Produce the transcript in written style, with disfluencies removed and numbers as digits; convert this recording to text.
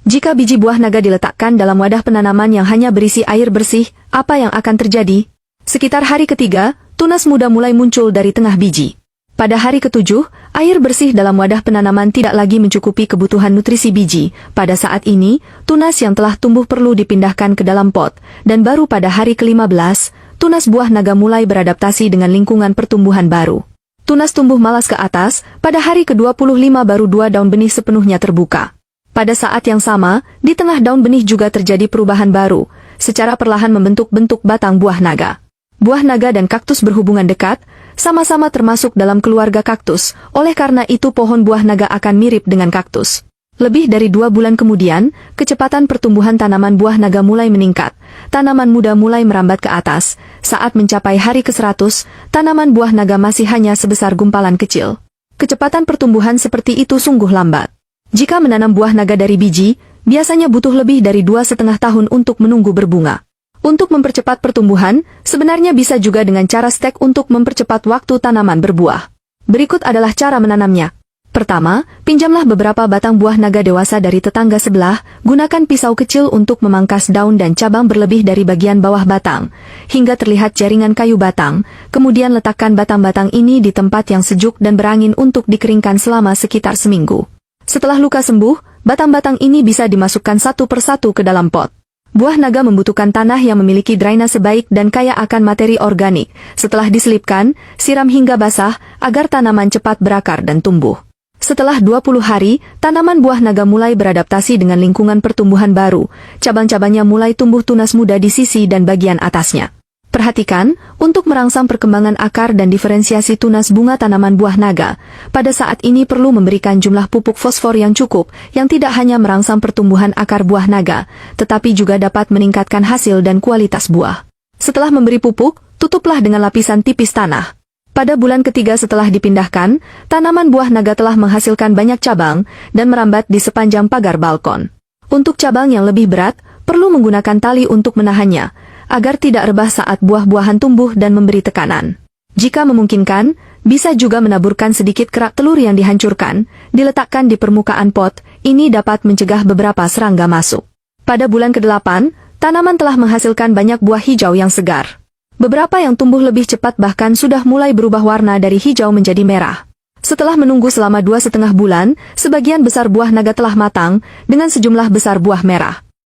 Jika biji buah naga diletakkan dalam wadah penanaman yang hanya berisi air bersih, apa yang akan terjadi? Sekitar hari ketiga, tunas muda mulai muncul dari tengah biji. Pada hari ketujuh, air bersih dalam wadah penanaman tidak lagi mencukupi kebutuhan nutrisi biji. Pada saat ini, tunas yang telah tumbuh perlu dipindahkan ke dalam pot, dan baru pada hari ke-15, tunas buah naga mulai beradaptasi dengan lingkungan pertumbuhan baru. Tunas tumbuh malas ke atas, pada hari ke-25 baru 2 daun benih sepenuhnya terbuka. Pada saat yang sama, di tengah daun benih juga terjadi perubahan baru, secara perlahan membentuk-bentuk batang buah naga. Buah naga dan kaktus berhubungan dekat, sama-sama termasuk dalam keluarga kaktus, oleh karena itu pohon buah naga akan mirip dengan kaktus. Lebih dari 2 bulan kemudian, kecepatan pertumbuhan tanaman buah naga mulai meningkat. Tanaman muda mulai merambat ke atas. Saat mencapai hari ke-100, tanaman buah naga masih hanya sebesar gumpalan kecil. Kecepatan pertumbuhan seperti itu sungguh lambat. Jika menanam buah naga dari biji, biasanya butuh lebih dari 2,5 tahun untuk menunggu berbunga. Untuk mempercepat pertumbuhan, sebenarnya bisa juga dengan cara stek untuk mempercepat waktu tanaman berbuah. Berikut adalah cara menanamnya. Pertama, pinjamlah beberapa batang buah naga dewasa dari tetangga sebelah, gunakan pisau kecil untuk memangkas daun dan cabang berlebih dari bagian bawah batang, hingga terlihat jaringan kayu batang, kemudian letakkan batang-batang ini di tempat yang sejuk dan berangin untuk dikeringkan selama sekitar seminggu. Setelah luka sembuh, batang-batang ini bisa dimasukkan satu persatu ke dalam pot. Buah naga membutuhkan tanah yang memiliki drainase baik dan kaya akan materi organik. Setelah diselipkan, siram hingga basah, agar tanaman cepat berakar dan tumbuh. Setelah 20 hari, tanaman buah naga mulai beradaptasi dengan lingkungan pertumbuhan baru. Cabang-cabangnya mulai tumbuh tunas muda di sisi dan bagian atasnya. Perhatikan, untuk merangsang perkembangan akar dan diferensiasi tunas bunga tanaman buah naga, pada saat ini perlu memberikan jumlah pupuk fosfor yang cukup, yang tidak hanya merangsang pertumbuhan akar buah naga, tetapi juga dapat meningkatkan hasil dan kualitas buah. Setelah memberi pupuk, tutuplah dengan lapisan tipis tanah. Pada bulan ketiga setelah dipindahkan, tanaman buah naga telah menghasilkan banyak cabang, dan merambat di sepanjang pagar balkon. Untuk cabang yang lebih berat, perlu menggunakan tali untuk menahannya, agar tidak rebah saat buah-buahan tumbuh dan memberi tekanan. Jika memungkinkan, bisa juga menaburkan sedikit kerak telur yang dihancurkan, diletakkan di permukaan pot, ini dapat mencegah beberapa serangga masuk. Pada bulan ke-8, tanaman telah menghasilkan banyak buah hijau yang segar. Beberapa yang tumbuh lebih cepat bahkan sudah mulai berubah warna dari hijau menjadi merah. Setelah menunggu selama 2,5 bulan, sebagian besar buah naga telah matang, dengan sejumlah besar buah merah.